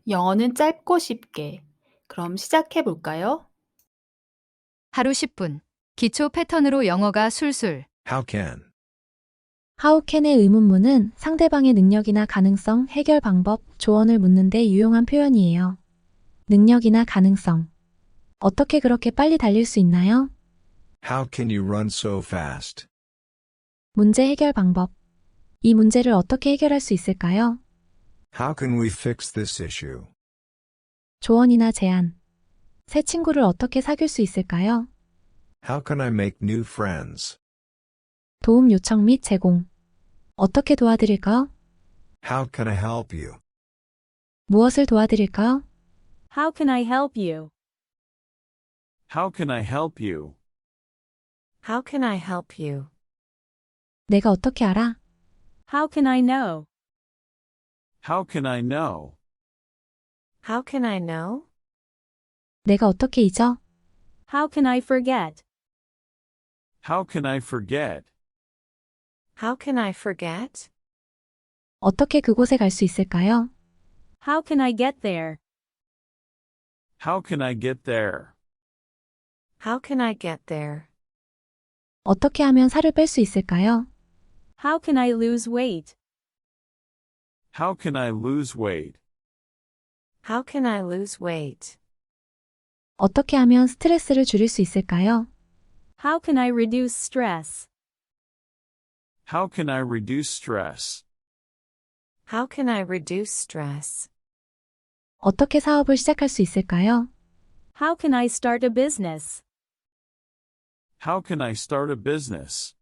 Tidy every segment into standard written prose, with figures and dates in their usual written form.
영어는 짧고 쉽게. 그럼 시작해 볼까요? 하루 10분. 기초 패턴으로 영어가 술술. How can. How can의 의문문은 상대방의 능력이나 가능성, 해결 방법, 조언을 묻는 데 유용한 표현이에요. 능력이나 가능성. 어떻게 그렇게 빨리 달릴 수 있나요? How can you run so fast? 문제 해결 방법. 이 문제를 어떻게 해결할 수 있을까요? How can we fix this issue? 조언이나 제안. 새 친구를 어떻게 사귈 수 있을까요? How can I make new friends? 도움 요청 및 제공. 어떻게 도와드릴까요? How can I help you? 무엇을 도와드릴까요? How can I help you? How can I help you? How can I help you? 내가 어떻게 알아? How can I know? How can I know? How can I know? 내가 어떻게 잊어? How can I forget? How can I forget? How can I forget? 어떻게 그곳에 갈 수 있을까요? How can I get there? How can I get there? How can I get there? 어떻게 하면 살을 뺄 수 있을까요? How can I lose weight? How can I lose weight? How can I lose weight? 어떻게 하면 스트레스를 줄일 수 있을까요? How can I reduce stress? How can I reduce stress? How can I reduce stress? 어떻게 사업을 시작할 수 있을까요? How can I start a business? How can I start a business?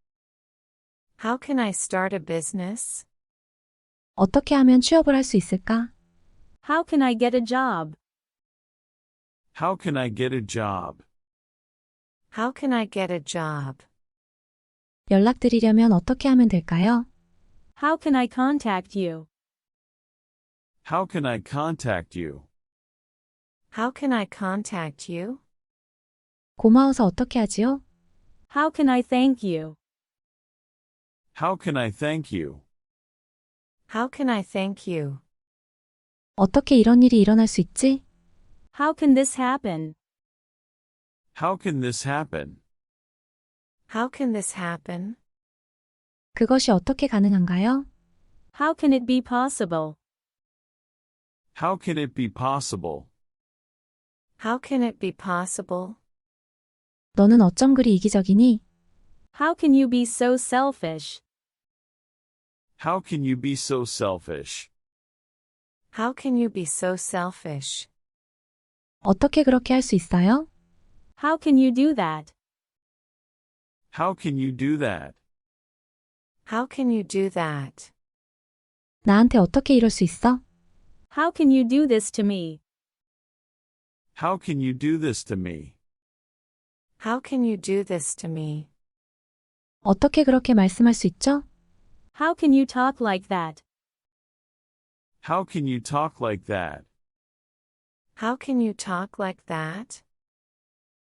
How can I start a business? 어떻게 하면 취업을 할 수 있을까? How can I get a job? How can I get a job? How can I get a job? 연락드리려면 어떻게 하면 될까요? How can I contact you? How can I contact you? How can I contact you? 고마워서 어떻게 하지요? How can I thank you? How can I thank you? How can I thank you? 어떻게 이런 일이 일어날 수 있지? How can this happen? How can this happen? How can this happen? 그것이 어떻게 가능한가요? How can it be possible? How can it be possible? How can it be possible? 너는 어쩜 그리 이기적이니? How can you be so selfish? How can you be so selfish? How can you be so selfish? 어떻게 그렇게 할 수 있어요? How can you do that? How can you do that? How can you do that? 나한테 어떻게 이럴 수 있어? How can you do this to me? How can you do this to me? How can you do this to me? 어떻게 그렇게 말씀할 수 있죠? How can you talk like that? How can you talk like that? How can you talk like that?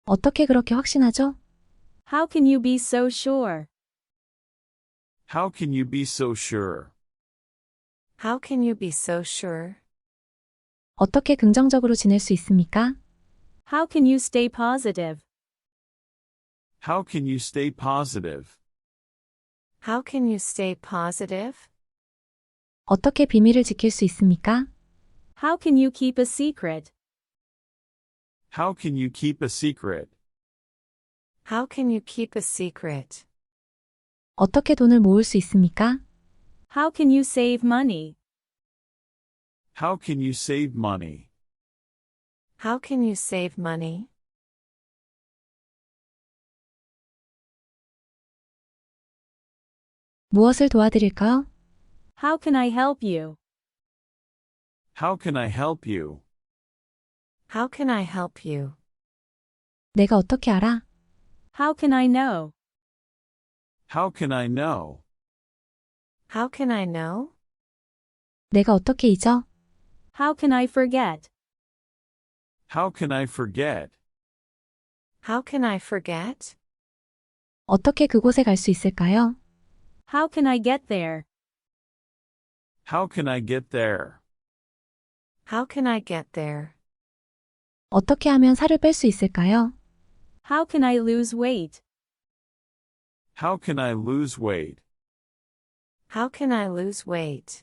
어떻게 그렇게 확신하죠? How can you be so sure? How can you be so sure? How can you be so sure? 어떻게 긍정적으로 지낼 수 있습니까? How can you stay positive? How can you stay positive? How can you stay positive? 어떻게 비밀을 지킬 수 있습니까? How can you keep a secret? How can you keep a secret? How can you keep a secret? 어떻게 돈을 모을 수 있습니까? How can you save money? How can you save money? How can you save money? 무엇을 도와드릴까요? How can I help you? How can I help you? How can I help you? 내가 어떻게 알아? How can I know? How can I know? How can I know? 내가 어떻게 잊어? How can I forget? How can I forget? How can I forget? 어떻게 그곳에 갈 수 있을까요? How can I get there? How can I get there? How can I get there? 어떻게 하면 살을 뺄 수 있을까요? How can I lose weight? How can I lose weight? How can I lose weight?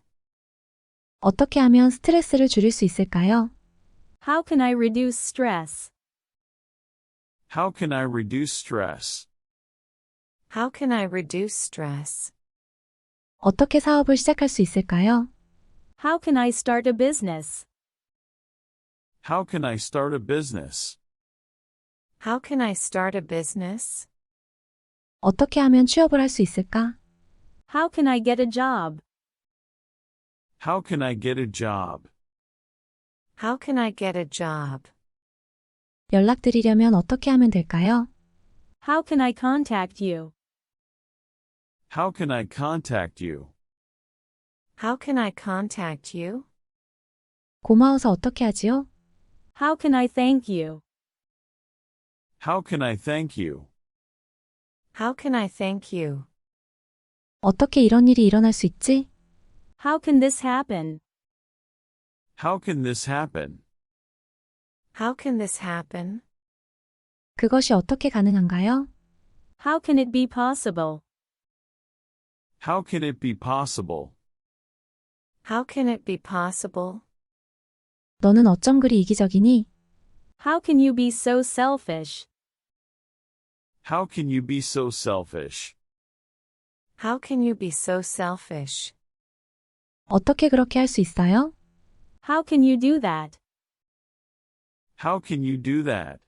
어떻게 하면 스트레스를 줄일 수 있을까요? How can I reduce stress? How can I reduce stress? How can I reduce stress? 어떻게 사업을 시작할 수 있을까요? How can I start a business? How can I start a business? How can I start a business? 어떻게 하면 취업을 할 수 있을까? How can I get a job? How can I get a job? How can I get a job? 연락드리려면 어떻게 하면 될까요? How can I contact you? How can I contact you? How can I contact you? 고마워서 어떻게 하지요? How can I thank you? How can I thank you? How can I thank you? 어떻게 이런 일이 일어날 수 있지? How can this happen? How can this happen? How can this happen? 그것이 어떻게 가능한가요? How can it be possible? How can it be possible? How can it be possible? 너는 어쩜 그리 이기적이니? How can you be so selfish? How can you be so selfish? How can you be so selfish? 어떻게 그렇게 할 수 있어요? How can you do that? How can you do that?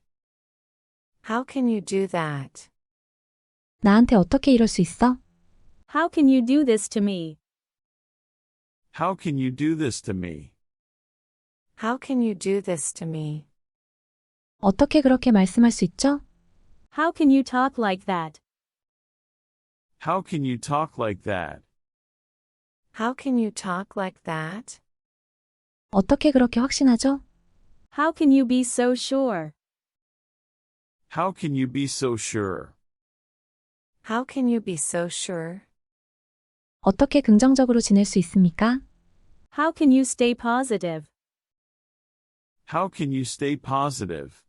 How can you do that? 나한테 어떻게 이럴 수 있어? How can you do this to me? How can you do this to me? How can you do this to me? 어떻게 그렇게 말씀할 수 있죠? How can you talk like that? How can you talk like that? How can you talk like that? 어떻게 그렇게 확신하죠? How can you be so sure? How can you be so sure? How can you be so sure? 어떻게 긍정적으로 지낼 수 있습니까? How can you stay positive? How can you stay positive?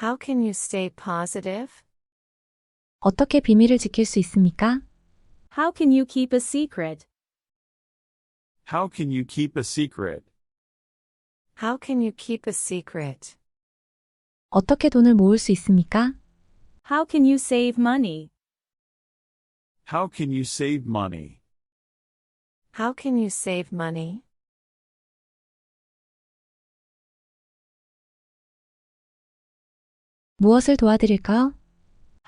How can you stay positive? 어떻게 비밀을 지킬 수 있습니까? How can you keep a secret? How can you keep a secret? How can you keep a secret? 어떻게 돈을 모을 수 있습니까? How can you save money? How can you save money? How can you save money? 무엇을 도와드릴까요?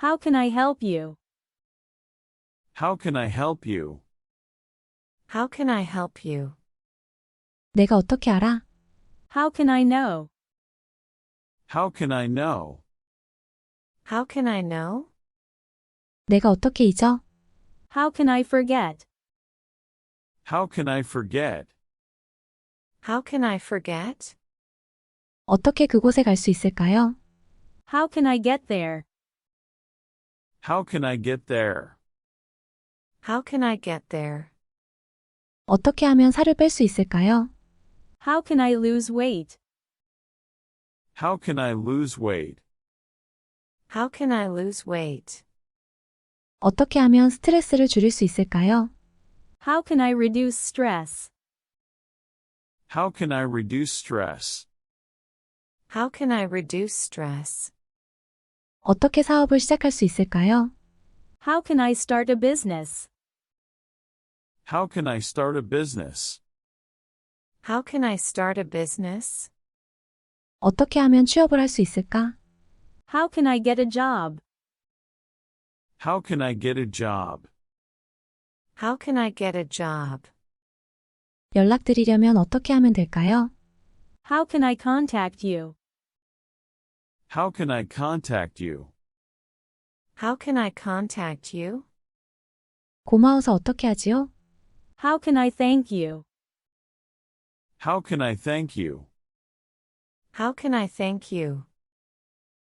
How can I help you? How can I help you? How can I help you? 내가 어떻게 알아? How can I know? How can I know? How can I know? 내가 어떻게 잊어? How can I forget? How can I forget? How can I forget? 어떻게 그곳에 갈 수 있을까요? How can I get there? How can I get there? How can I get there? 어떻게 하면 살을 뺄 수 있을까요? How can I lose weight? How can I lose weight? How can I lose weight? 어떻게 하면 스트레스를 줄일 수 있을까요? How can I reduce stress? How can I reduce stress? How can I reduce stress? 어떻게 사업을 시작할 수 있을까요? How can I start a business? How can I start a business? How can I start a business? 어떻게 하면 취업을 할 수 있을까? How can I get a job? How can I get a job? How can I get a job? 연락드리려면 어떻게 하면 될까요? How can I contact you? How can I contact you? How can I contact you? 고마워서 어떻게 하지요? How can I thank you? How can I thank you? How can I thank you?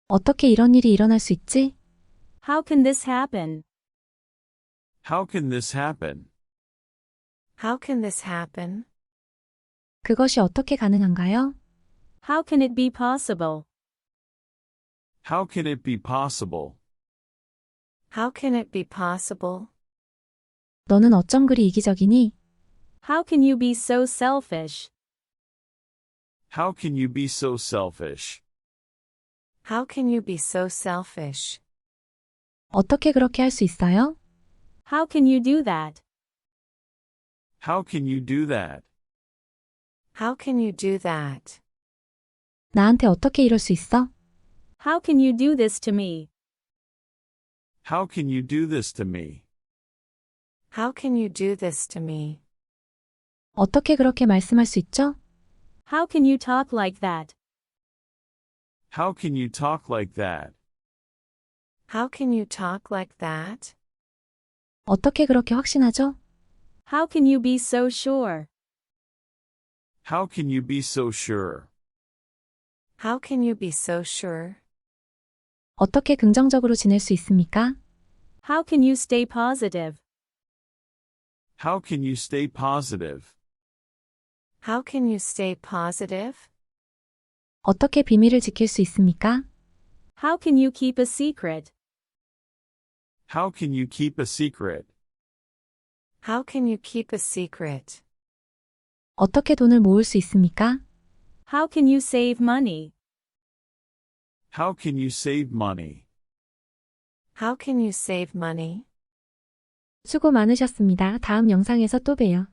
어떻게 이런 일이 일어날 수 있지? How can this happen? How can this happen? How can this happen? 그것이 어떻게 가능한가요? How can it be possible? How can it be possible? How can it be possible? 너는 어쩜 그리 이기적이니? How can you be so selfish? How can you be so selfish? How can you be so selfish? 어떻게 그렇게 할 수 있어요? How can you do that? How can you do that? How can you do that? 나한테 어떻게 이럴 수 있어? How can you do this to me? How can you do this to me? How can you do this to me? 어떻게 그렇게 말씀할 수 있죠? How can you talk like that? How can you talk like that? How can you talk like that? 어떻게 그렇게 확신하죠? How can you be so sure? How can you be so sure? How can you be so sure? 어떻게 긍정적으로 지낼 수 있습니까? How can you stay positive? How can you stay positive? How can you stay positive? 어떻게 비밀을 지킬 수 있습니까? How can you keep a secret? How can you keep a secret? How can you keep a secret? 어떻게 돈을 모을 수 있습니까? How can you save money? How can you save money? How can you save money? 수고 많으셨습니다. 다음 영상에서 또 봬요.